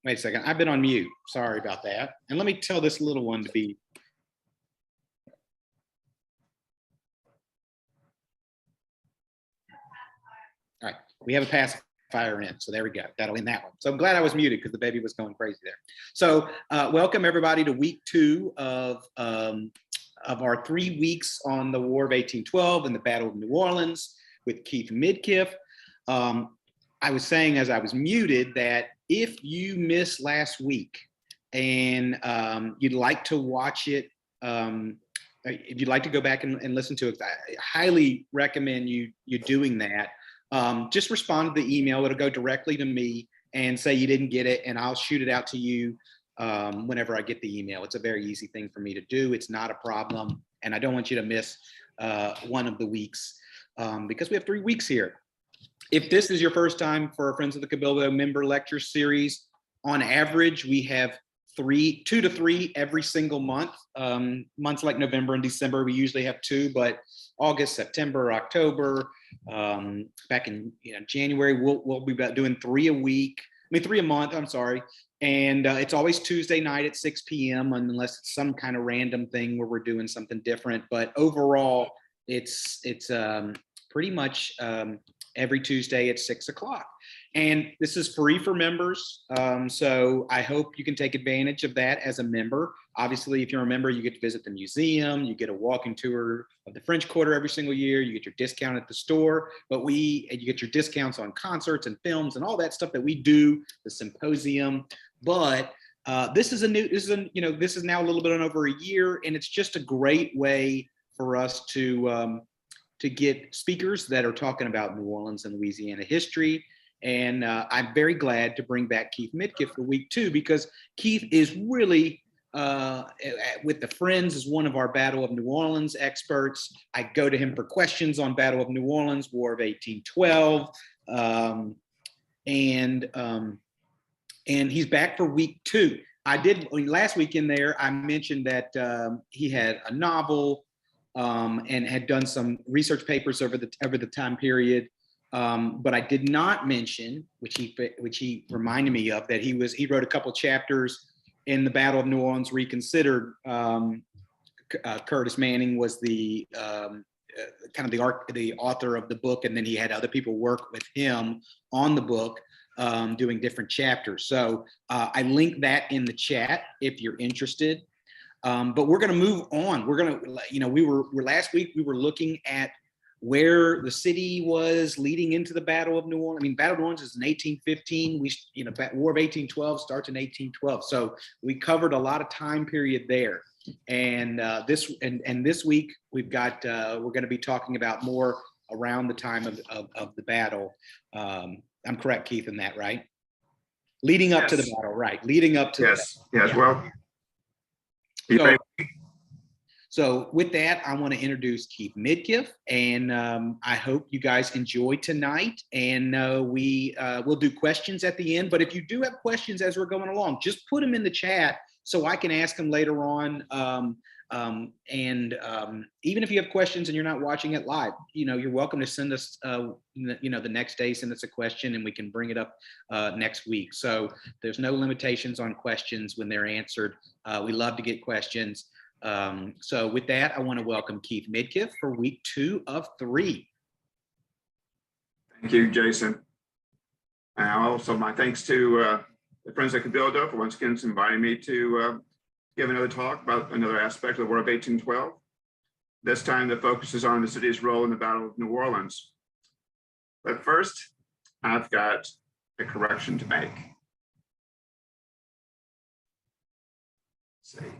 Wait a second. I've been on mute. Sorry about that. And let me tell this little one to be. All right. We have a pacifier in. So there we go. That'll end that one. So I'm glad I was muted because the baby was going crazy there. So welcome everybody to week 2 of our 3 weeks on the War of 1812 and the Battle of New Orleans with Keith Midkiff. I was saying as I was muted that if you missed last week and you'd like to watch it, if you'd like to go back and listen to it, I highly recommend you doing that. Just respond to the email. It'll go directly to me and say you didn't get it, and I'll shoot it out to you whenever I get the email. It's a very easy thing for me to do. It's not a problem, and I don't want you to miss one of the weeks because we have 3 weeks here. If this is your first time for our Friends of the Cabildo member lecture series, on average, we have 2 to 3 every single month. Months like November and December, we usually have 2, but August, September, October, back in January, we'll be about doing 3 a month, I'm sorry. And it's always Tuesday night at 6 p.m. unless it's some kind of random thing where we're doing something different. But overall, it's pretty much every Tuesday at 6 o'clock. And this is free for members. So I hope you can take advantage of that as a member. Obviously, if you're a member, you get to visit the museum, you get a walking tour of the French Quarter every single year, you get your discount at the store, but you get your discounts on concerts and films and all that stuff that we do, the symposium. But this is now a little bit on over a year, and it's just a great way for us to get speakers that are talking about New Orleans and Louisiana history. And I'm very glad to bring back Keith Midkiff for week 2 because Keith is really, with the Friends, is one of our Battle of New Orleans experts. I go to him for questions on Battle of New Orleans, War of 1812. And he's back for week 2. Last week in there, I mentioned that he had a novel and had done some research papers over the time period. But I did not mention, which he reminded me of, that he wrote a couple chapters in the Battle of New Orleans Reconsidered. Curtis Manning was the kind of the author of the book, and then he had other people work with him on the book, doing different chapters. So I linked that in the chat if you're interested. But we're going to move on. We're going to, last week we were looking at where the city was leading into the Battle of New Orleans. I mean, Battle of New Orleans is in 1815. War of 1812 starts in 1812. So we covered a lot of time period there. And this week we've got we're going to be talking about more around the time of the battle. I'm correct, Keith, in that, right? Leading up to the battle, right? Leading up to yes. Yeah. Well. So with that, I want to introduce Keith Midkiff, and I hope you guys enjoy tonight. And we'll do questions at the end. But if you do have questions as we're going along, just put them in the chat so I can ask them later on. Even if you have questions and you're not watching it live, you're welcome to send us, the next day, send us a question and we can bring it up next week. So there's no limitations on questions when they're answered. We love to get questions. So with that, I want to welcome Keith Midkiff for week 2 of 3. Thank you, Jason. And also my thanks to the Friends of Cabildo for once again inviting me to give another talk about another aspect of the War of 1812. This time the focus is on the city's role in the Battle of New Orleans. But first, I've got a correction to make. Let's see.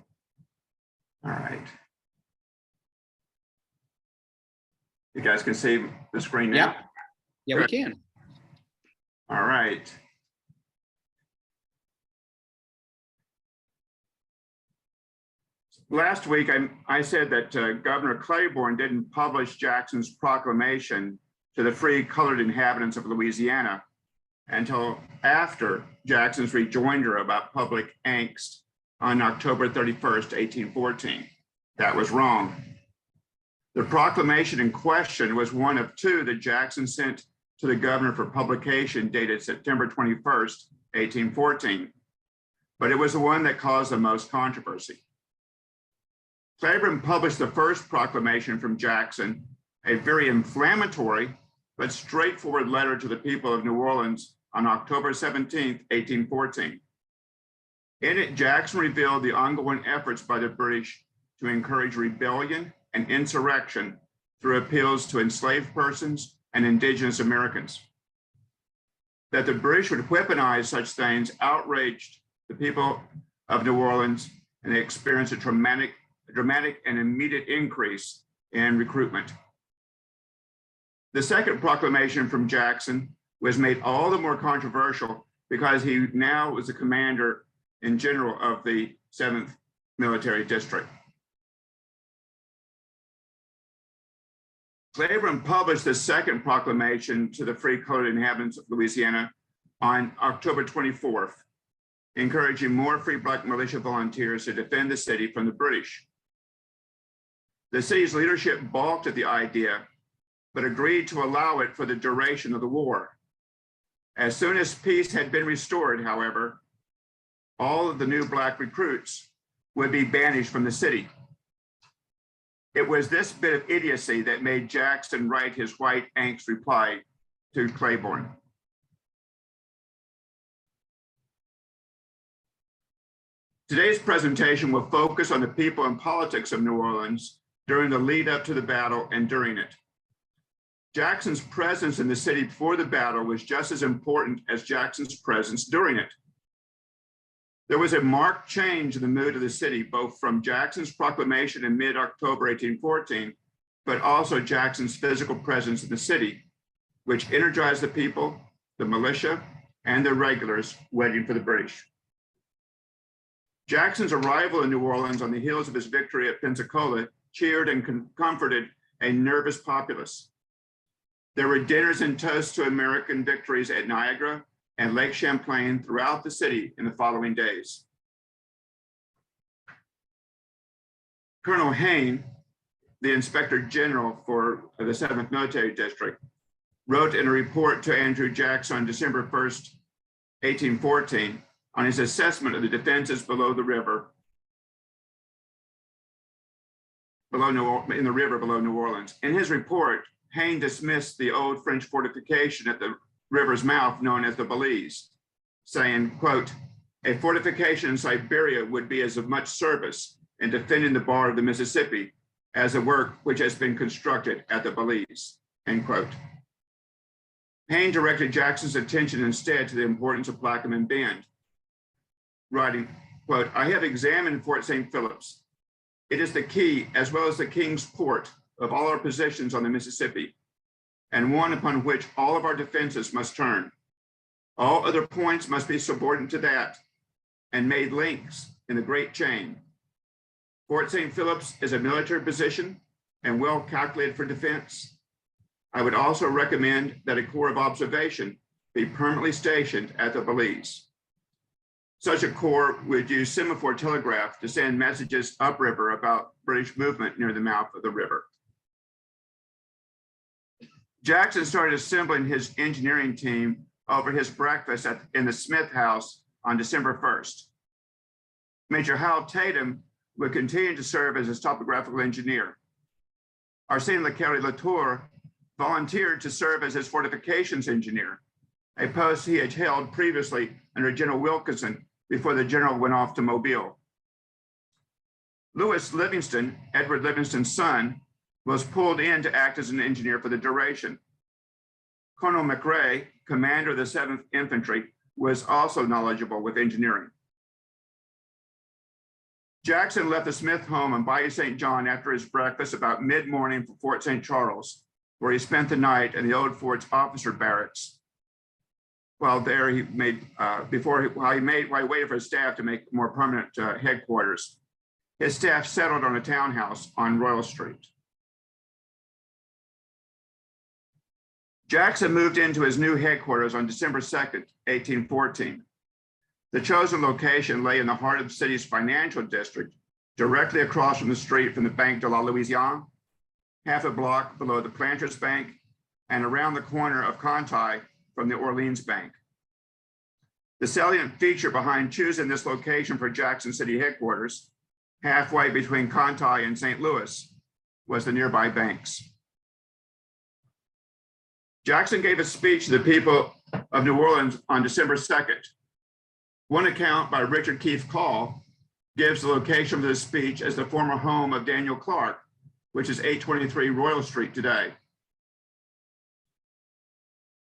All right. You guys can see the screen now? Yeah, we can. All right. Last week, I said that Governor Claiborne didn't publish Jackson's proclamation to the free colored inhabitants of Louisiana until after Jackson's rejoinder about public angst on October 31st, 1814. That was wrong. The proclamation in question was one of 2 that Jackson sent to the governor for publication dated September 21st, 1814. but it was the one that caused the most controversy. Claiborne published the first proclamation from Jackson, a very inflammatory but straightforward letter to the people of New Orleans on October 17, 1814. In it, Jackson revealed the ongoing efforts by the British to encourage rebellion and insurrection through appeals to enslaved persons and indigenous Americans. That the British would weaponize such things outraged the people of New Orleans, and they experienced a dramatic and immediate increase in recruitment. The second proclamation from Jackson was made all the more controversial because he now was the commander in general of the 7th Military District. Claiborne published the second proclamation to the free colored inhabitants of Louisiana on October 24th, encouraging more free Black militia volunteers to defend the city from the British. The city's leadership balked at the idea, but agreed to allow it for the duration of the war. As soon as peace had been restored, however, all of the new Black recruits would be banished from the city. It was this bit of idiocy that made Jackson write his white angst reply to Claiborne. Today's presentation will focus on the people and politics of New Orleans during the lead up to the battle and during it. Jackson's presence in the city before the battle was just as important as Jackson's presence during it. There was a marked change in the mood of the city, both from Jackson's proclamation in mid-October 1814, but also Jackson's physical presence in the city, which energized the people, the militia, and the regulars waiting for the British. Jackson's arrival in New Orleans on the heels of his victory at Pensacola cheered and comforted a nervous populace. There were dinners and toasts to American victories at Niagara and Lake Champlain throughout the city in the following days. Colonel Hayne, the Inspector General for the 7th Military District, wrote in a report to Andrew Jackson on December 1st, 1814, on his assessment of the defenses below the river, in the river below New Orleans. In his report, Hayne dismissed the old French fortification at the river's mouth known as the Belize, saying, quote, "A fortification in Siberia would be as of much service in defending the bar of the Mississippi as the work which has been constructed at the Belize," end quote. Hayne directed Jackson's attention instead to the importance of Plaquemine Bend, writing, quote, "I have examined Fort St. Philip's. It is the key, as well as the King's Port, of all our positions on the Mississippi, and one upon which all of our defenses must turn. All other points must be subordinate to that and made links in the great chain. Fort St. Philip's is a military position and well calculated for defense. I would also recommend that a corps of observation be permanently stationed at the Belize. Such a corps would use semaphore telegraph to send messages upriver about British movement near the mouth of the river." Jackson started assembling his engineering team over his breakfast in the Smith House on December 1st. Major Hal Tatum would continue to serve as his topographical engineer. Arsène Leclerc-Latour volunteered to serve as his fortifications engineer, a post he had held previously under General Wilkinson before the general went off to Mobile. Lewis Livingston, Edward Livingston's son, was pulled in to act as an engineer for the duration. Colonel McRae, commander of the 7th Infantry, was also knowledgeable with engineering. Jackson left the Smith home on Bayou St. John after his breakfast about mid-morning for Fort St. Charles, where he spent the night in the old fort's officer barracks. While there, he waited for his staff to make more permanent headquarters. His staff settled on a townhouse on Royal Street. Jackson moved into his new headquarters on December 2nd, 1814. The chosen location lay in the heart of the city's financial district, directly across from the street from the Banque de la Louisiane, half a block below the Planters Bank, and around the corner of Conti from the Orleans Bank. The salient feature behind choosing this location for Jackson City headquarters, halfway between Conti and St. Louis, was the nearby banks. Jackson gave a speech to the people of New Orleans on December 2nd. One account by Richard Keith Call gives the location for the speech as the former home of Daniel Clark, which is 823 Royal Street today.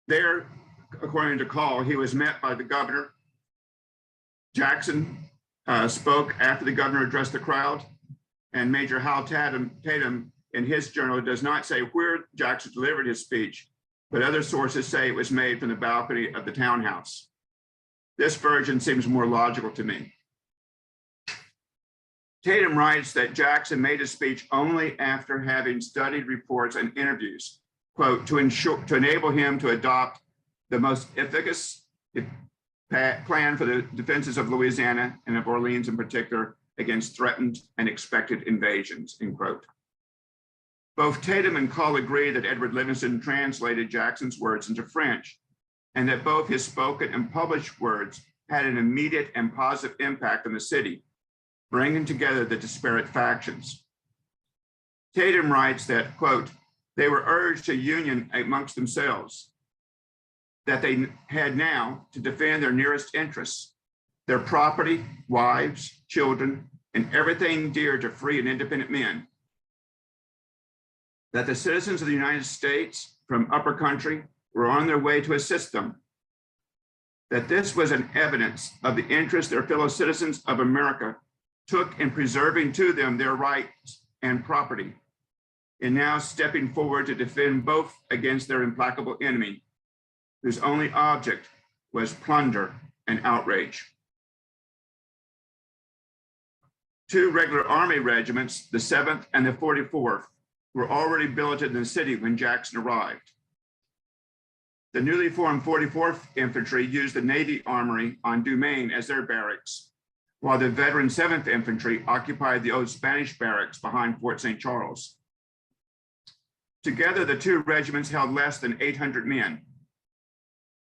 There, according to Call, he was met by the governor. Jackson spoke after the governor addressed the crowd, and Major Hal Tatum in his journal does not say where Jackson delivered his speech, but other sources say it was made from the balcony of the townhouse. This version seems more logical to me. Tatum writes that Jackson made his speech only after having studied reports and interviews, quote, to enable him to adopt the most efficacious plan for the defenses of Louisiana and of Orleans in particular against threatened and expected invasions, end quote. Both Tatum and Call agree that Edward Livingston translated Jackson's words into French, and that both his spoken and published words had an immediate and positive impact on the city, bringing together the disparate factions. Tatum writes that, quote, they were urged to union amongst themselves, that they had now to defend their nearest interests, their property, wives, children, and everything dear to free and independent men, that the citizens of the United States from upper country were on their way to assist them, that this was an evidence of the interest their fellow citizens of America took in preserving to them their rights and property, and now stepping forward to defend both against their implacable enemy, whose only object was plunder and outrage. Two regular Army regiments, the 7th and the 44th, were already billeted in the city when Jackson arrived. The newly formed 44th Infantry used the Navy Armory on Dumaine as their barracks, while the veteran 7th Infantry occupied the old Spanish barracks behind Fort St. Charles. Together, the two regiments held less than 800 men.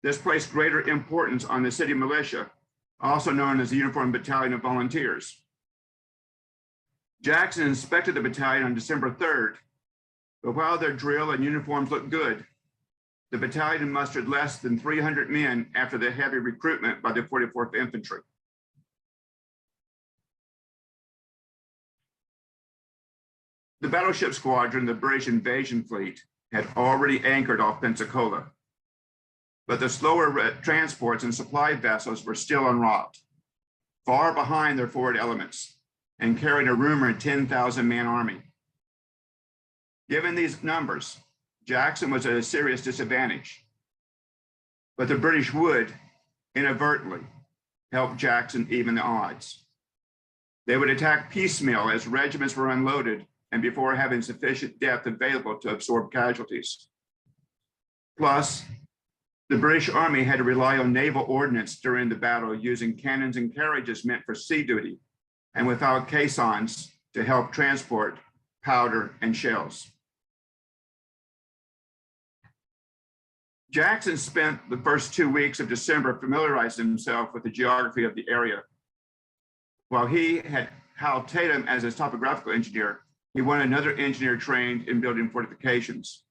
This placed greater importance on the city militia, also known as the Uniformed Battalion of Volunteers. Jackson inspected the battalion on December 3rd, but while their drill and uniforms looked good, the battalion mustered less than 300 men after the heavy recruitment by the 44th Infantry. The battleship squadron, the British invasion fleet, had already anchored off Pensacola, but the slower transports and supply vessels were still en route, far behind their forward elements, and carrying a rumored 10,000-man army. Given these numbers, Jackson was at a serious disadvantage, but the British would inadvertently help Jackson even the odds. They would attack piecemeal as regiments were unloaded and before having sufficient depth available to absorb casualties. Plus, the British Army had to rely on naval ordnance during the battle, using cannons and carriages meant for sea duty and without caissons to help transport powder and shells. Jackson spent the first 2 weeks of December familiarizing himself with the geography of the area. While he had Hal Tatum as his topographical engineer, he wanted another engineer trained in building fortifications.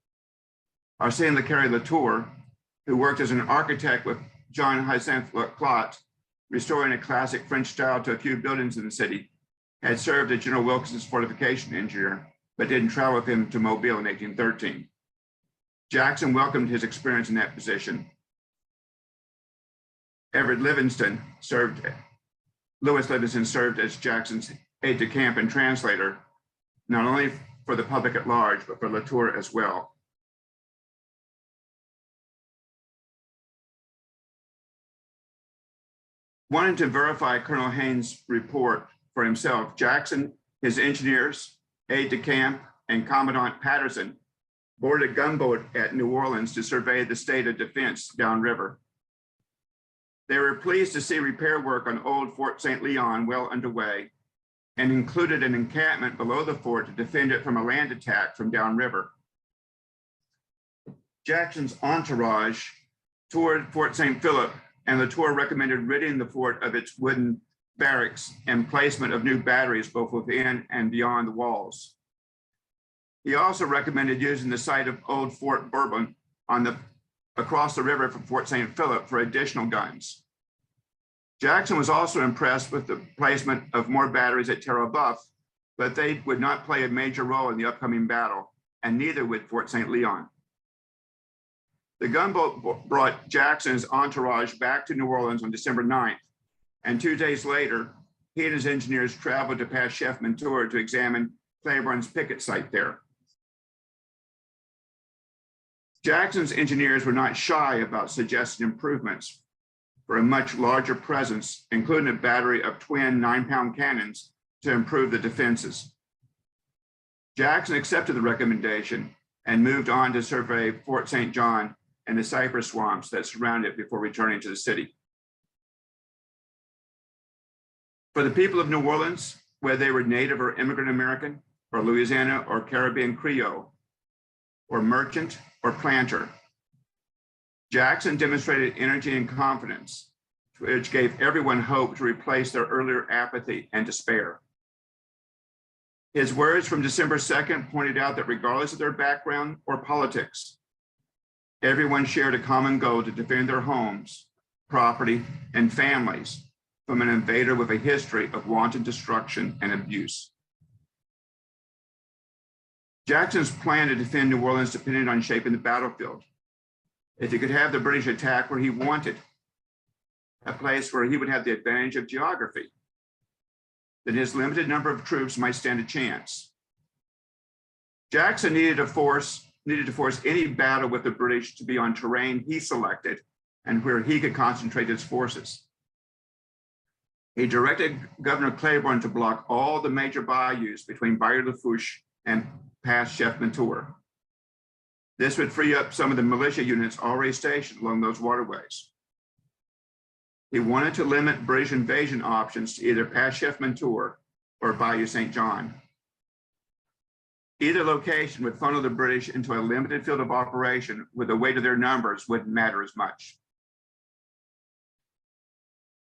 Arsène Le Latour, who worked as an architect with John Hyacinthe Clot, restoring a classic French style to a few buildings in the city, had served as General Wilkins's fortification engineer, but didn't travel with him to Mobile in 1813. Jackson welcomed his experience in that position. Louis Livingston served as Jackson's aide-de-camp and translator, not only for the public at large, but for Latour as well. Wanting to verify Colonel Haynes' report for himself, Jackson, his engineers, aide-de-camp, and Commandant Patterson boarded a gunboat at New Orleans to survey the state of defense downriver. They were pleased to see repair work on old Fort St. Leon well underway, and included an encampment below the fort to defend it from a land attack from downriver. Jackson's entourage toured Fort St. Philip and Latour recommended ridding the fort of its wooden barracks and placement of new batteries both within and beyond the walls. He also recommended using the site of old Fort Bourbon across the river from Fort St. Philip for additional guns. Jackson was also impressed with the placement of more batteries at Terre Boeuf, but they would not play a major role in the upcoming battle, and neither would Fort St. Leon. The gunboat brought Jackson's entourage back to New Orleans on December 9th, and 2 days later, he and his engineers traveled to Pass Chef Mentor to examine Claiborne's picket site there. Jackson's engineers were not shy about suggesting improvements for a much larger presence, including a battery of twin 9-pound cannons to improve the defenses. Jackson accepted the recommendation and moved on to survey Fort St. John and the cypress swamps that surround it before returning to the city. For the people of New Orleans, whether they were Native or immigrant American, or Louisiana or Caribbean Creole, or merchant or planter, Jackson demonstrated energy and confidence, which gave everyone hope to replace their earlier apathy and despair. His words from December 2nd pointed out that regardless of their background or politics, everyone shared a common goal to defend their homes, property, and families from an invader with a history of wanton destruction and abuse. Jackson's plan to defend New Orleans depended on shaping the battlefield. If he could have the British attack where he wanted, a place where he would have the advantage of geography, then his limited number of troops might stand a chance. Jackson needed to force any battle with the British to be on terrain he selected and where he could concentrate his forces. He directed Governor Claiborne to block all the major bayous between Bayou Lafourche and Pass Chef Mentor. This would free up some of the militia units already stationed along those waterways. He wanted to limit British invasion options to either Pass Chef Mentor or Bayou St. John. Either location would funnel the British into a limited field of operation where the weight of their numbers wouldn't matter as much.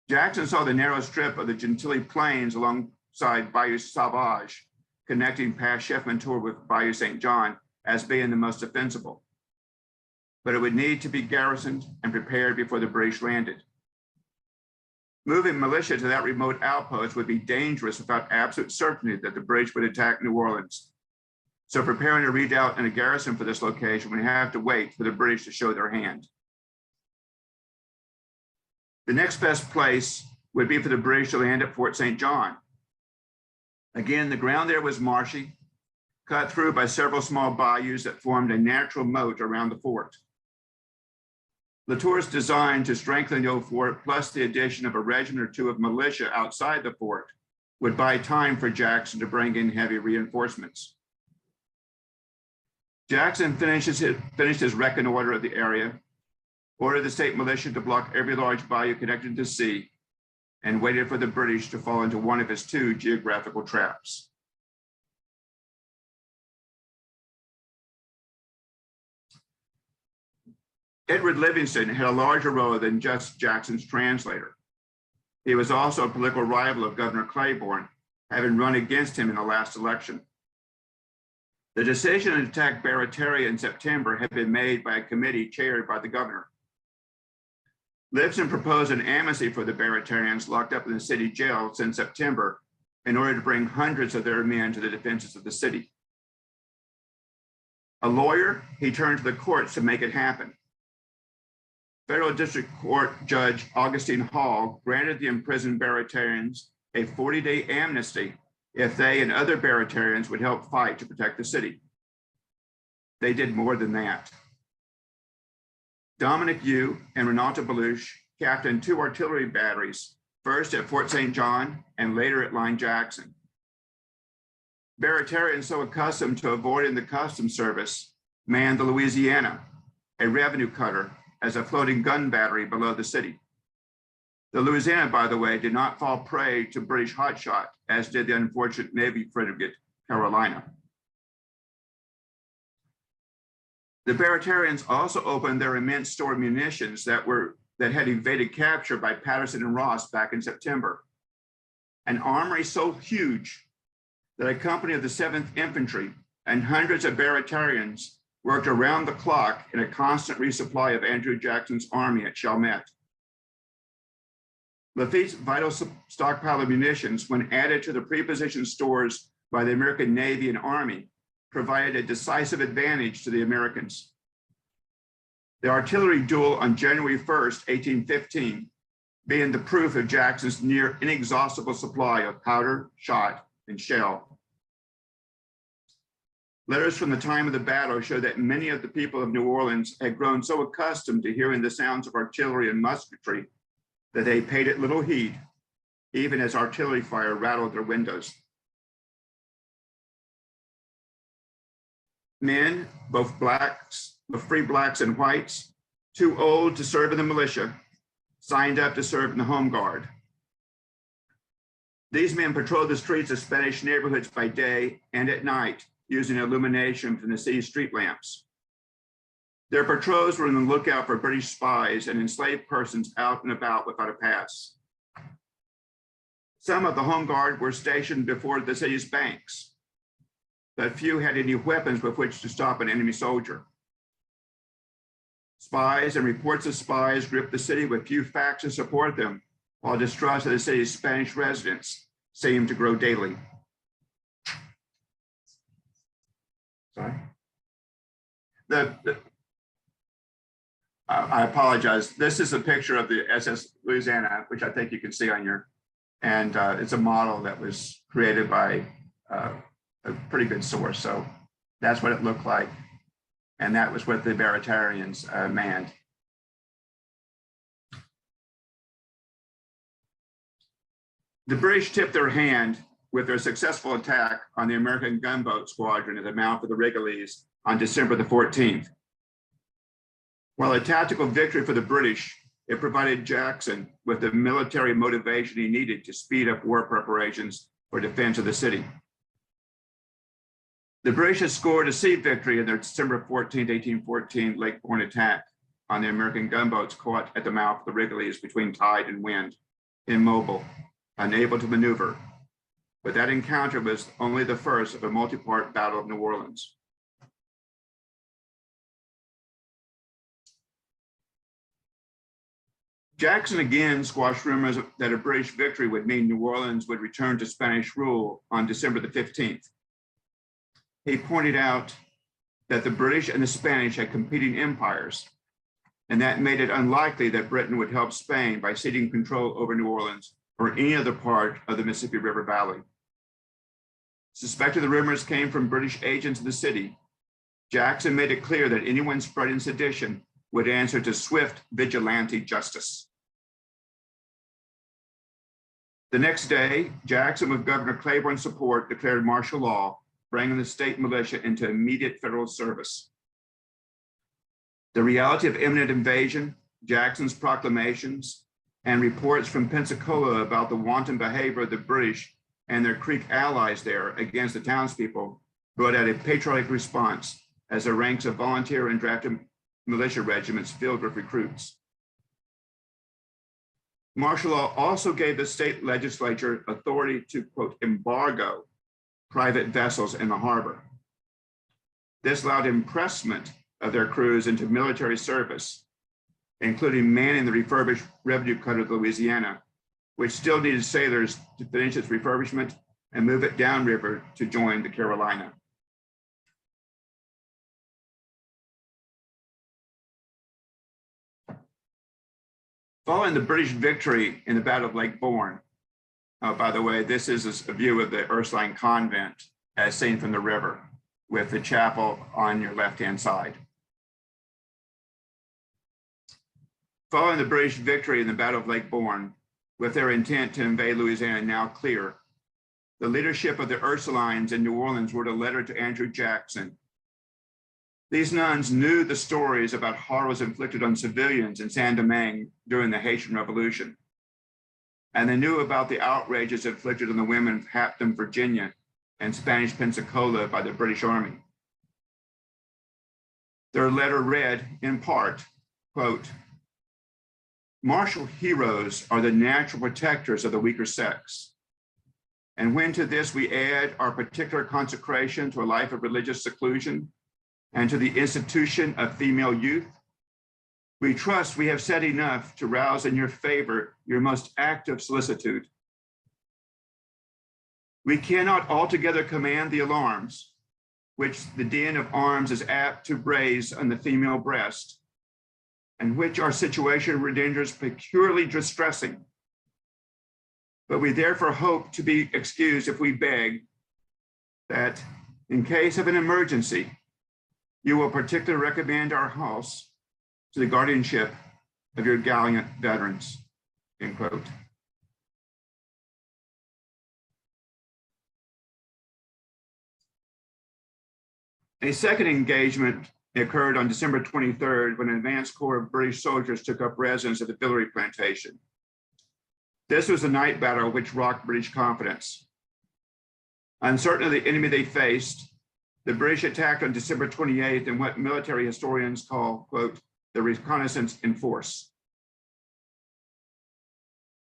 Jackson saw the narrow strip of the Gentilly Plains alongside Bayou Sauvage, connecting Pass Chef Mentor with Bayou St. John as being the most defensible. But it would need to be garrisoned and prepared before the British landed. Moving militia to that remote outpost would be dangerous without absolute certainty that the British would attack New Orleans. So preparing a redoubt and a garrison for this location would have to wait for the British to show their hand. The next best place would be for the British to land at Fort St. John. Again, the ground there was marshy, cut through by several small bayous that formed a natural moat around the fort. Latour's design to strengthen the old fort, plus the addition of a regiment or two of militia outside the fort, would buy time for Jackson to bring in heavy reinforcements. Jackson finished his reconnoiter of the area, ordered the state militia to block every large bayou connected to sea, and waited for the British to fall into one of his two geographical traps. Edward Livingston had a larger role than just Jackson's translator. He was also a political rival of Governor Claiborne, having run against him in the last election. The decision to attack Barataria in September had been made by a committee chaired by the governor. Livingston proposed an amnesty for the Baratarians locked up in the city jail since September in order to bring hundreds of their men to the defenses of the city. A lawyer, he turned to the courts to make it happen. Federal District Court Judge Augustine Hall granted the imprisoned Baratarians a 40-day amnesty if they and other Baratarians would help fight to protect the city. They did more than that. Dominic Yu and Renato Beluche captained 2 artillery batteries, first at Fort St. John and later at Line Jackson. Baratarians so accustomed to avoiding the customs service manned the Louisiana, a revenue cutter, as a floating gun battery below the city. The Louisiana, by the way, did not fall prey to British hotshot, as did the unfortunate Navy frigate Carolina. The Baratarians also opened their immense store of munitions that were that had evaded capture by Patterson and Ross back in September. An armory so huge that a company of the 7th Infantry and hundreds of Baratarians worked around the clock in a constant resupply of Andrew Jackson's army at Chalmette. Lafitte's vital stockpile of munitions, when added to the pre-positioned stores by the American Navy and Army, provided a decisive advantage to the Americans. The artillery duel on January 1st, 1815, being the proof of Jackson's near inexhaustible supply of powder, shot, and shell. Letters from the time of the battle show that many of the people of New Orleans had grown so accustomed to hearing the sounds of artillery and musketry that they paid it little heed, even as artillery fire rattled their windows. Men, both free blacks and whites, too old to serve in the militia, signed up to serve in the Home Guard. These men patrolled the streets of Spanish neighborhoods by day and at night, using illumination from the city's street lamps. Their patrols were on the lookout for British spies and enslaved persons out and about without a pass. Some of the Home Guard were stationed before the city's banks, but few had any weapons with which to stop an enemy soldier. Spies and reports of spies gripped the city with few facts to support them, while distrust of the city's Spanish residents seemed to grow daily. Sorry. I apologize. This is a picture of the SS Louisiana, which I think you can see on your, and it's a model that was created by a pretty good source. So that's what it looked like. And that was what the Baratarians manned. The British tipped their hand with their successful attack on the American gunboat squadron at the mouth of the Rigolets on December the 14th. While a tactical victory for the British, it provided Jackson with the military motivation he needed to speed up war preparations for defense of the city. The British had scored a sea victory in their December 14, 1814 Lake Borgne attack on the American gunboats caught at the mouth of the Rigolets between tide and wind, immobile, unable to maneuver. But that encounter was only the first of a multi-part Battle of New Orleans. Jackson again squashed rumors that a British victory would mean New Orleans would return to Spanish rule on December the 15th. He pointed out that the British and the Spanish had competing empires, and that made it unlikely that Britain would help Spain by ceding control over New Orleans or any other part of the Mississippi River Valley. Suspected the rumors came from British agents in the city, Jackson made it clear that anyone spreading sedition would answer to swift vigilante justice. The next day, Jackson, with Governor Claiborne's support, declared martial law, bringing the state militia into immediate federal service. The reality of imminent invasion, Jackson's proclamations, and reports from Pensacola about the wanton behavior of the British and their Creek allies there against the townspeople brought out a patriotic response as the ranks of volunteer and drafted militia regiments filled with recruits. Martial law also gave the state legislature authority to, quote, embargo private vessels in the harbor. This allowed impressment of their crews into military service, including manning the refurbished revenue cutter the Louisiana, which still needed sailors to finish its refurbishment and move it downriver to join the Carolina. Following the British victory in the Battle of Lake Borgne, by the way, this is a view of the Ursuline Convent as seen from the river with the chapel on your left-hand side. Following the British victory in the Battle of Lake Borgne, with their intent to invade Louisiana now clear, the leadership of the Ursulines in New Orleans wrote a letter to Andrew Jackson. These nuns knew the stories about horrors inflicted on civilians in Saint-Domingue during the Haitian Revolution. And they knew about the outrages inflicted on the women of Hampton, Virginia, and Spanish Pensacola by the British Army. Their letter read, in part, quote, Martial heroes are the natural protectors of the weaker sex. And when to this we add our particular consecration to a life of religious seclusion and to the institution of female youth, we trust we have said enough to rouse in your favor your most active solicitude. We cannot altogether command the alarms which the din of arms is apt to raise on the female breast, and which our situation renders peculiarly distressing. But we therefore hope to be excused if we beg that in case of an emergency, you will particularly recommend our house to the guardianship of your gallant veterans, end quote. A second engagement occurred on December 23rd when an advanced corps of British soldiers took up residence at the Billary Plantation. This was a night battle which rocked British confidence. Uncertain of the enemy they faced, the British attacked on December 28th in what military historians call, quote, the reconnaissance in force.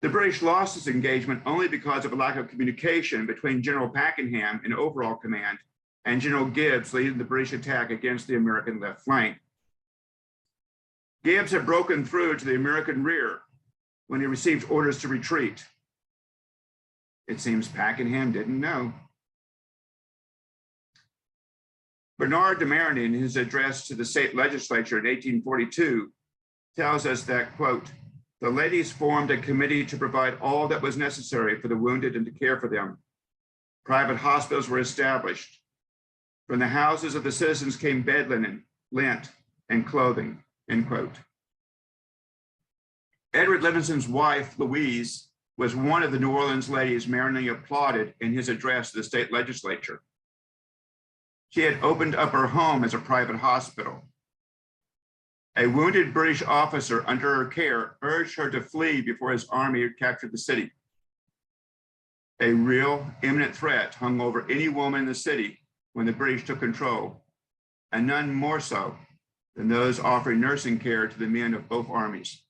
The British lost this engagement only because of a lack of communication between General Pakenham in overall command and General Gibbs leading the British attack against the American left flank. Gibbs had broken through to the American rear when he received orders to retreat. It seems Pakenham didn't know. Bernard de Marigny, in his address to the state legislature in 1842, tells us that, quote, the ladies formed a committee to provide all that was necessary for the wounded and to care for them. Private hospitals were established. From the houses of the citizens came bed linen, lint, and clothing, end quote. Edward Livingston's wife, Louise, was one of the New Orleans ladies Marigny applauded in his address to the state legislature. She had opened up her home as a private hospital. A wounded British officer under her care urged her to flee before his army had captured the city. A real imminent threat hung over any woman in the city when the British took control, and none more so than those offering nursing care to the men of both armies.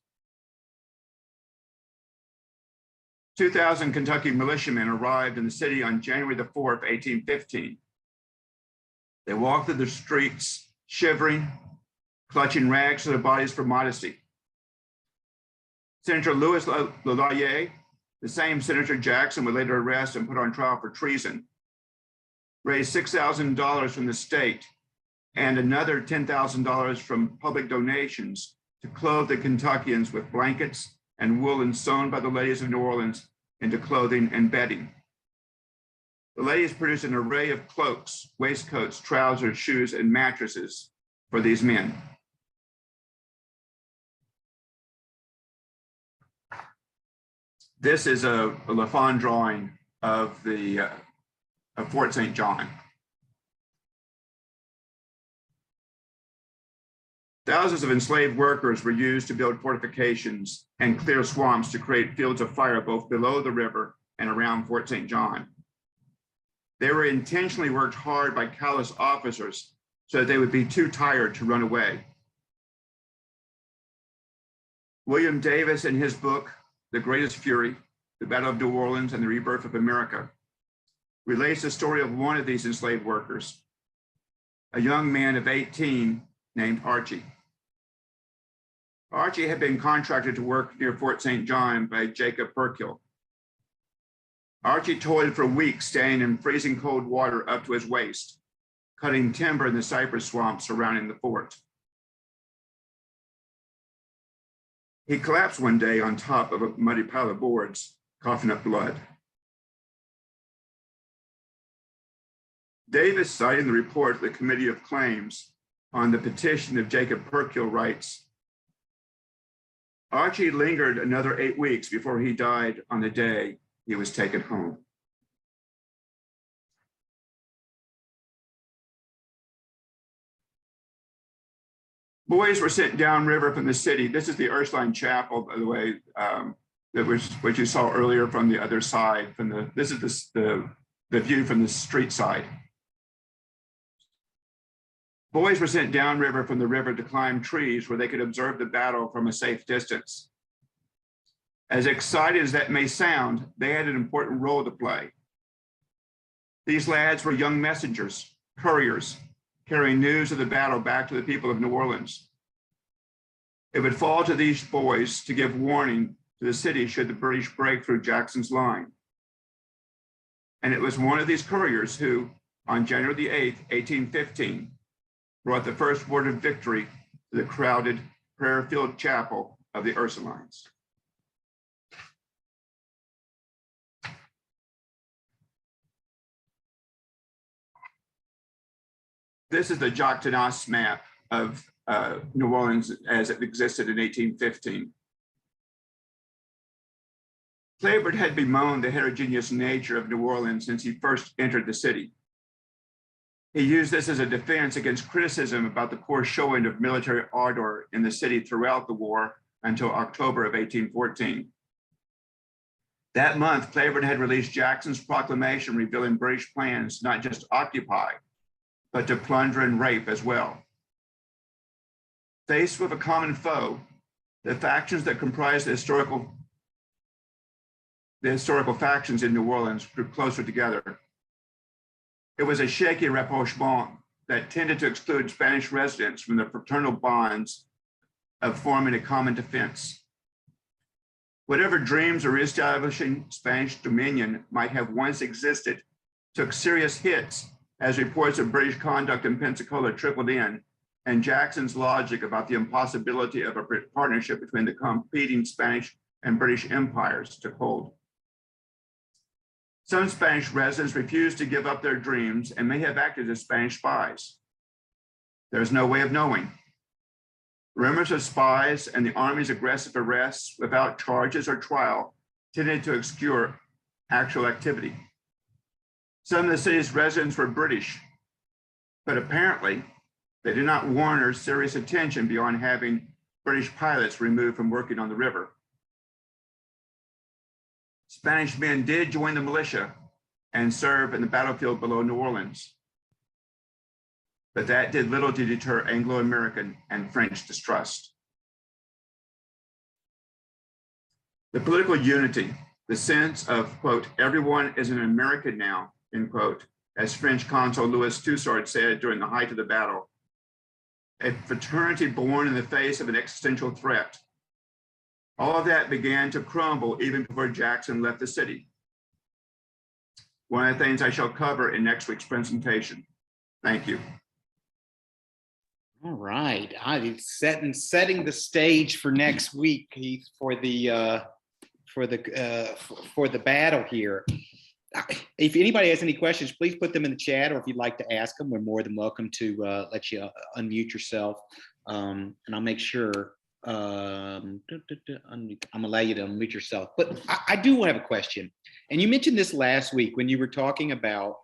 2,000 Kentucky militiamen arrived in the city on January the 4th, 1815. They walked through the streets, shivering, clutching rags to their bodies for modesty. Senator Louis Lalaye, the same Senator Jackson would later arrest and put on trial for treason, raised $6,000 from the state and another $10,000 from public donations to clothe the Kentuckians with blankets and woolen sewn by the ladies of New Orleans into clothing and bedding. The ladies produced an array of cloaks, waistcoats, trousers, shoes, and mattresses for these men. This is a Lafon drawing of Fort St. John. Thousands of enslaved workers were used to build fortifications and clear swamps to create fields of fire both below the river and around Fort St. John. They were intentionally worked hard by callous officers so that they would be too tired to run away. William Davis, in his book, The Greatest Fury, The Battle of New Orleans and the Rebirth of America, relates the story of one of these enslaved workers, a young man of 18 named Archie. Archie had been contracted to work near Fort St. John by Jacob Perkill. Archie toiled for weeks, staying in freezing cold water up to his waist, cutting timber in the cypress swamp surrounding the fort. He collapsed one day on top of a muddy pile of boards, coughing up blood. Davis, citing the report of the Committee of Claims on the petition of Jacob Perkill, writes, Archie lingered another 8 weeks before he died on the day he was taken home. Boys were sent downriver from the city. This is the Ursuline Chapel, by the way, that was what you saw earlier from the other side. This is the view from the street side. Boys were sent downriver from the river to climb trees where they could observe the battle from a safe distance. As excited as that may sound, they had an important role to play. These lads were young messengers, couriers, carrying news of the battle back to the people of New Orleans. It would fall to these boys to give warning to the city should the British break through Jackson's line. And it was one of these couriers who, on January the 8th, 1815, brought the first word of victory to the crowded prayer-filled chapel of the Ursulines. This is the Jacques Tenace map of New Orleans as it existed in 1815. Claiborne had bemoaned the heterogeneous nature of New Orleans since he first entered the city. He used this as a defense against criticism about the poor showing of military ardor in the city throughout the war until October of 1814. That month, Claiborne had released Jackson's proclamation revealing British plans not just to occupy, but to plunder and rape as well. Faced with a common foe, the factions that comprised the historical factions in New Orleans grew closer together. It was a shaky rapprochement that tended to exclude Spanish residents from the fraternal bonds of forming a common defense. Whatever dreams of reestablishing Spanish dominion might have once existed took serious hits as reports of British conduct in Pensacola trickled in, and Jackson's logic about the impossibility of a partnership between the competing Spanish and British empires took hold. Some Spanish residents refused to give up their dreams and may have acted as Spanish spies. There's no way of knowing. Rumors of spies and the Army's aggressive arrests without charges or trial tended to obscure actual activity. Some of the city's residents were British, but apparently they did not warrant serious attention beyond having British pilots removed from working on the river. Spanish men did join the militia and serve in the battlefield below New Orleans, but that did little to deter Anglo-American and French distrust. The political unity, the sense of, quote, everyone is an American now, end quote, as French Consul Louis Toussard said during the height of the battle, a fraternity born in the face of an existential threat. All of that began to crumble even before Jackson left the city. One of the things I shall cover in next week's presentation. Thank you. All right, setting the stage for next week, Keith, for the battle here. If anybody has any questions, please put them in the chat, or if you'd like to ask them, we're more than welcome to let you unmute yourself, and I'll make sure I'm gonna allow you to unmute yourself. But I do have a question, and you mentioned this last week when you were talking about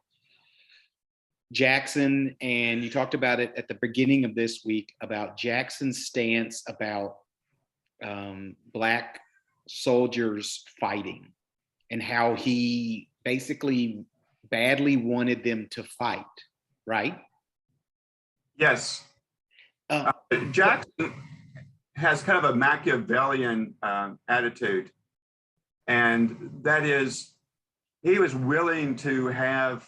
Jackson, and you talked about it at the beginning of this week about Jackson's stance about Black soldiers fighting and how he basically badly wanted them to fight, right? Yes. Jackson has kind of a Machiavellian attitude, and that is he was willing to have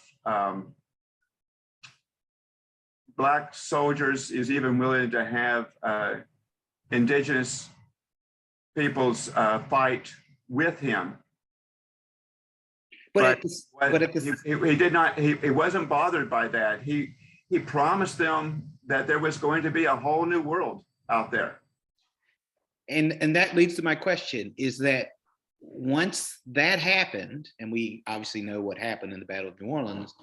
Black soldiers, is even willing to have indigenous peoples fight with him. But he did not. He wasn't bothered by that. He promised them that there was going to be a whole new world out there. And that leads to my question: is that once that happened, and we obviously know what happened in the Battle of New Orleans,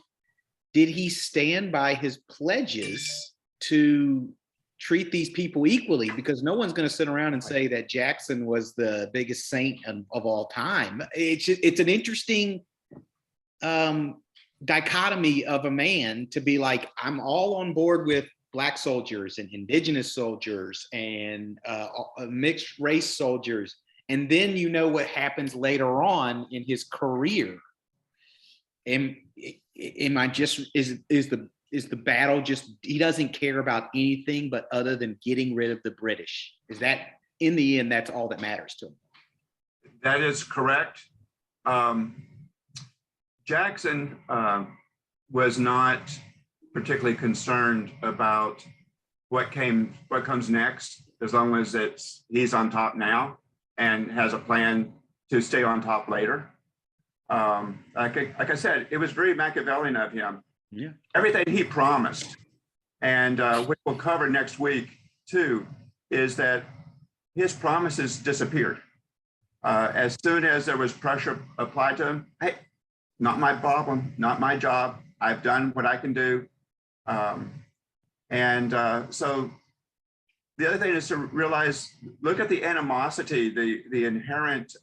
did he stand by his pledges to treat these people equally? Because no one's going to sit around and say that Jackson was the biggest saint of all time. It's an interesting dichotomy of a man to be like, I'm all on board with Black soldiers and indigenous soldiers and mixed race soldiers. And then you know what happens later on in his career. Am I just, is the battle just, he doesn't care about anything but other than getting rid of the British? Is that, in the end, that's all that matters to him? That is correct. Jackson was not particularly concerned about what comes next, as long as he's on top now and has a plan to stay on top later. Like I said, it was very Machiavellian of him. Yeah. Everything he promised, and which we'll cover next week too, is that his promises disappeared. As soon as there was pressure applied to him, hey, not my problem, not my job. I've done what I can do. So the other thing is to realize, look at the animosity, the inherent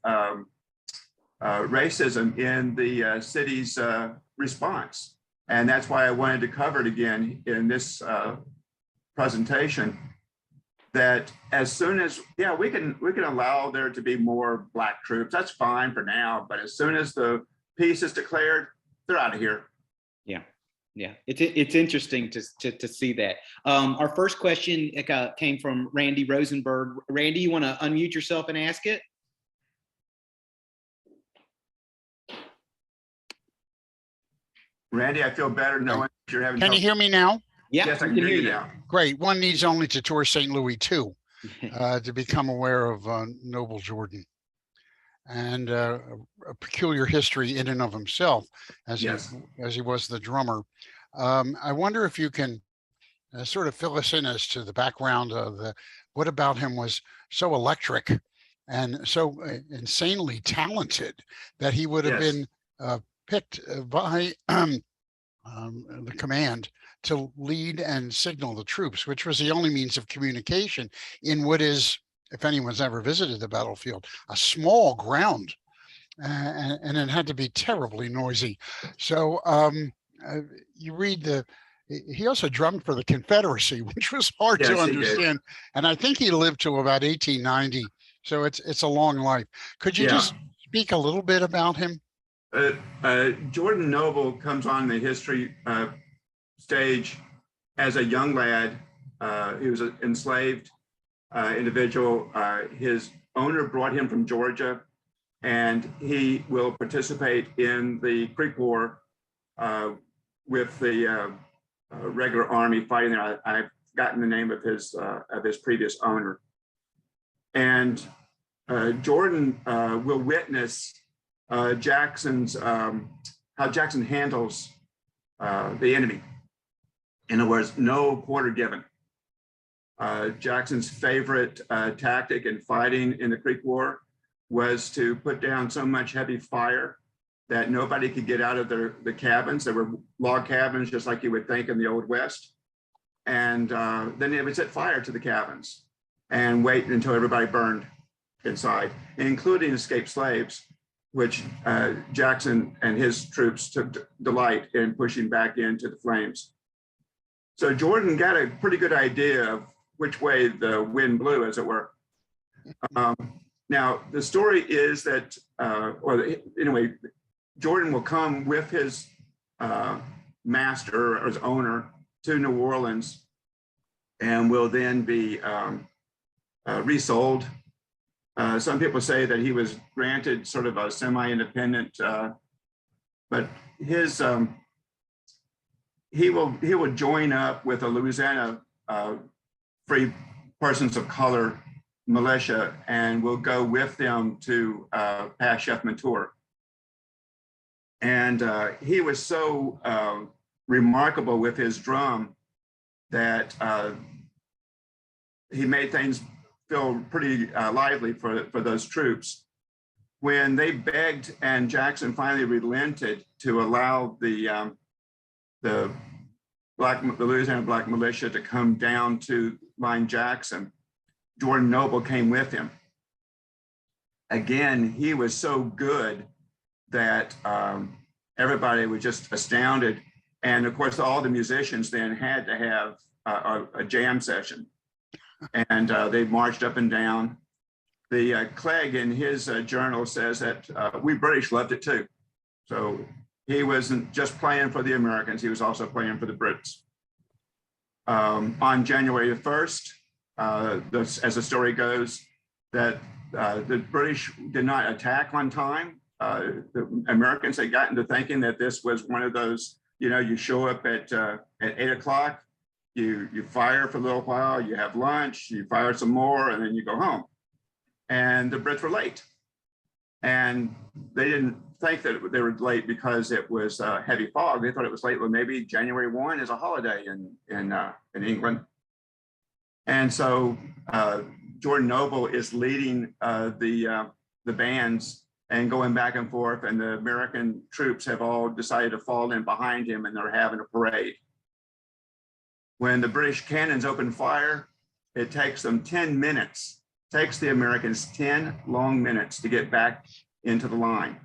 racism in the city's response. And that's why I wanted to cover it again in this presentation, that as soon as, yeah, we can allow there to be more Black troops, that's fine for now, but as soon as the peace is declared, they're out of here. Yeah, it's interesting to see that. Our first question came from Randy Rosenberg. Randy, you want to unmute yourself and ask it? Randy, I feel better knowing you're having. Can you hear me now? Yeah, yes, I can hear you now. Great. One needs only to tour St. Louis too to become aware of Noble Jordan, and a peculiar history in and of himself, as he was the drummer. I wonder if you can sort of fill us in as to the background of what about him was so electric and so insanely talented that he would have been picked by the command to lead and signal the troops, which was the only means of communication in what is, if anyone's ever visited the battlefield, a small ground, and it had to be terribly noisy. So you read he also drummed for the Confederacy, which was hard to understand. And I think he lived to about 1890. So it's a long life. Could you just speak a little bit about him? Jordan Noble comes on the history stage as a young lad. He was an enslaved individual. His owner brought him from Georgia, and he will participate in the Creek War with the regular army fighting there. I've forgotten the name of his previous owner. And Jordan will witness Jackson's how Jackson handles the enemy. In other words, no quarter given. Jackson's favorite tactic in fighting in the Creek War was to put down so much heavy fire that nobody could get out of the cabins. There were log cabins, just like you would think in the Old West. And then they would set fire to the cabins and wait until everybody burned inside, including escaped slaves, which Jackson and his troops took delight in pushing back into the flames. So Jordan got a pretty good idea of which way the wind blew, as it were. Now, the story is that, anyway, Jordan will come with his master or his owner to New Orleans and will then be resold. Some people say that he was granted sort of a semi-independent, but his he will join up with a Louisiana Free Persons of Color militia and will go with them to pass Chef Mentor. And he was so remarkable with his drum that he made things feel pretty lively for those troops. When they begged and Jackson finally relented to allow the Louisiana Black militia to come down to line Jackson, Jordan Noble came with him. Again, he was so good that everybody was just astounded. And of course, all the musicians then had to have a jam session. And they marched up and down. The Clegg in his journal says that we British loved it too. So he wasn't just playing for the Americans, he was also playing for the Brits. On January the 1st, as the story goes, that The British did not attack on time. The Americans had gotten to thinking that this was one of those, you show up at 8 o'clock, you fire for a little while, you have lunch, you fire some more, and then you go home. And the Brits were late. And they didn't think that they were late because it was heavy fog. They thought it was late. Well, maybe January 1 is a holiday in England. And so Jordan Noble is leading the bands and going back and forth, and the American troops have all decided to fall in behind him, and they're having a parade. When the British cannons open fire, it takes them 10 minutes, takes the Americans 10 long minutes to get back into the line.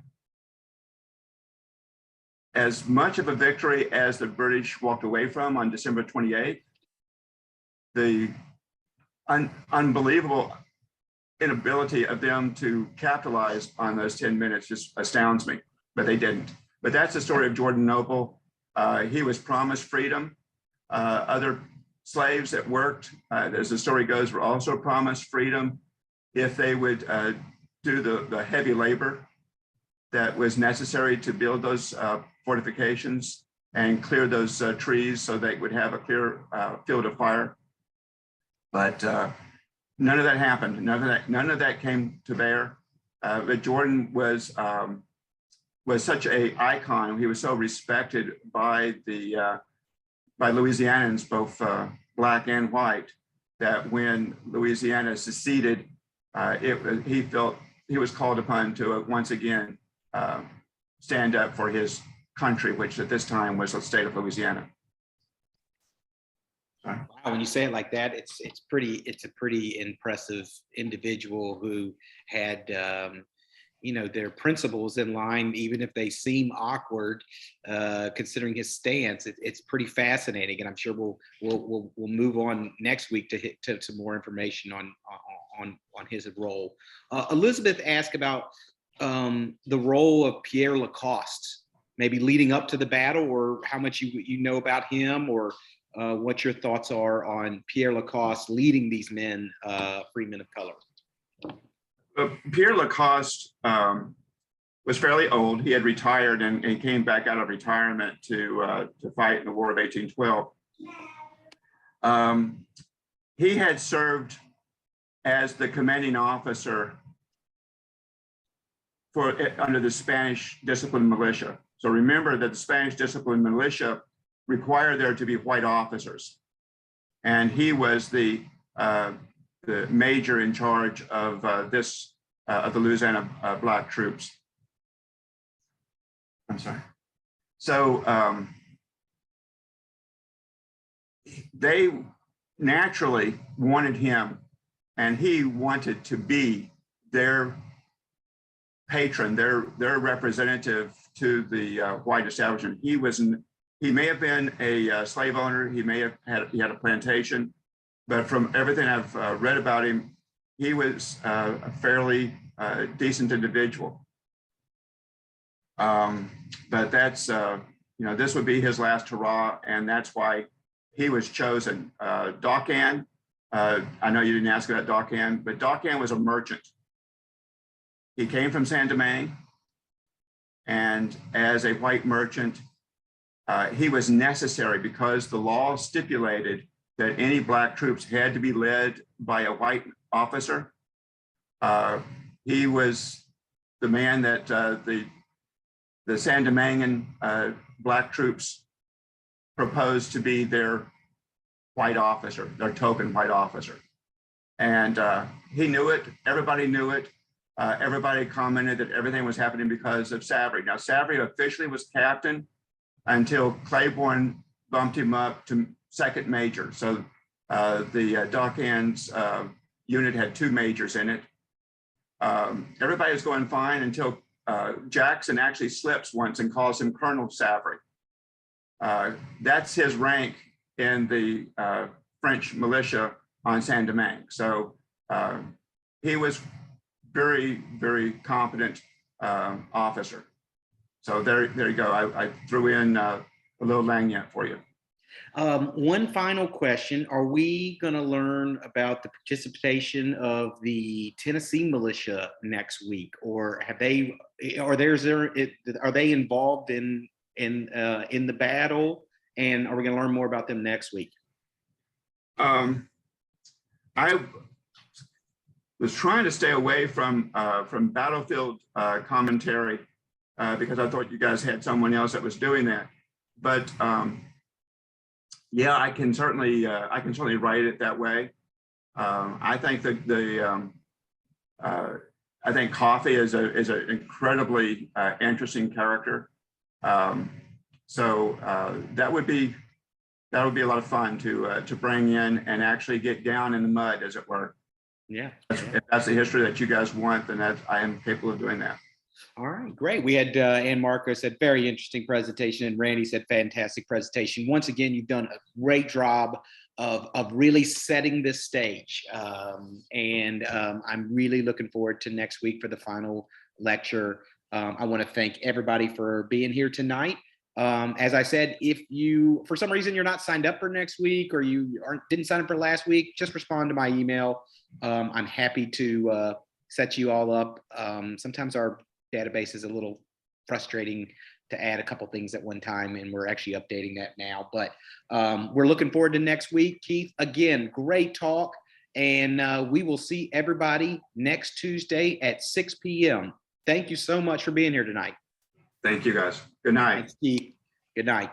As much of a victory as the British walked away from on December 28th, the unbelievable inability of them to capitalize on those 10 minutes just astounds me, but they didn't. But that's the story of Jordan Noble. He was promised freedom. Other slaves that worked, as the story goes, were also promised freedom if they would do the heavy labor that was necessary to build those fortifications and clear those trees so they would have a clear field of fire. But none of that happened. None of that came to bear. But Jordan was such an icon. He was so respected by by Louisianans, both black and white, that when Louisiana seceded, he felt he was called upon to once again stand up for his country, which at this time was the state of Louisiana. Wow, when you say it like that, it's a pretty impressive individual who had their principles in line, even if they seem awkward, considering his stance. It's pretty fascinating, and I'm sure we'll move on next week to some more information on his role. Elizabeth asked about the role of Pierre Lacoste, maybe leading up to the battle, or how much you know about him, or what your thoughts are on Pierre Lacoste leading these men, free men of color. Pierre Lacoste was fairly old. He had retired and came back out of retirement to fight in the War of 1812. He had served as the commanding officer under the Spanish disciplined militia. So remember that the Spanish disciplined militia required there to be white officers, and he was the major in charge of the Louisiana black troops. I'm sorry. So they naturally wanted him, and he wanted to be their patron, their representative to the white establishment. He may have been a slave owner. He had a plantation, but from everything I've read about him, he was a fairly decent individual. But that's this would be his last hurrah, and that's why he was chosen. Dauphin, I know you didn't ask about Dauphin, but Dauphin was a merchant. He came from Saint-Domingue, and as a white merchant, he was necessary because the law stipulated that any black troops had to be led by a white officer. He was the man that the Saint-Dominguean black troops proposed to be their white officer, their token white officer. And he knew it, everybody knew it. Everybody commented that everything was happening because of Savary. Now, Savary officially was captain until Claiborne bumped him up to second major. So the Dauphin's unit had two majors in it. Everybody was going fine until Jackson actually slips once and calls him Colonel Savary. That's his rank in the French militia on Saint-Domingue. So he was very, very competent officer. So there you go. I threw in a little lagniappe for you. One final question. Are we going to learn about the participation of the Tennessee militia next week, or are they involved in the battle? And are we going to learn more about them next week? I was trying to stay away from battlefield commentary because I thought you guys had someone else that was doing that. But yeah, I can certainly write it that way. I think that I think Coffee is an incredibly interesting character. So that would be a lot of fun to bring in and actually get down in the mud, as it were. Yeah. If that's the history that you guys want, then I am capable of doing that. All right, great. We had Ann Marco said very interesting presentation, and Randy said fantastic presentation. Once again, you've done a great job of really setting this stage, and I'm really looking forward to next week for the final lecture. I want to thank everybody for being here tonight. As I said, if you, for some reason, you're not signed up for next week, or you didn't sign up for last week, just respond to my email. I'm happy to set you all up. Sometimes our database is a little frustrating to add a couple things at one time, and we're actually updating that now. But we're looking forward to next week. Keith, again, great talk, and we will see everybody next Tuesday at 6 p.m. Thank you so much for being here tonight. Thank you, guys. Good night. Thanks, Keith. Good night.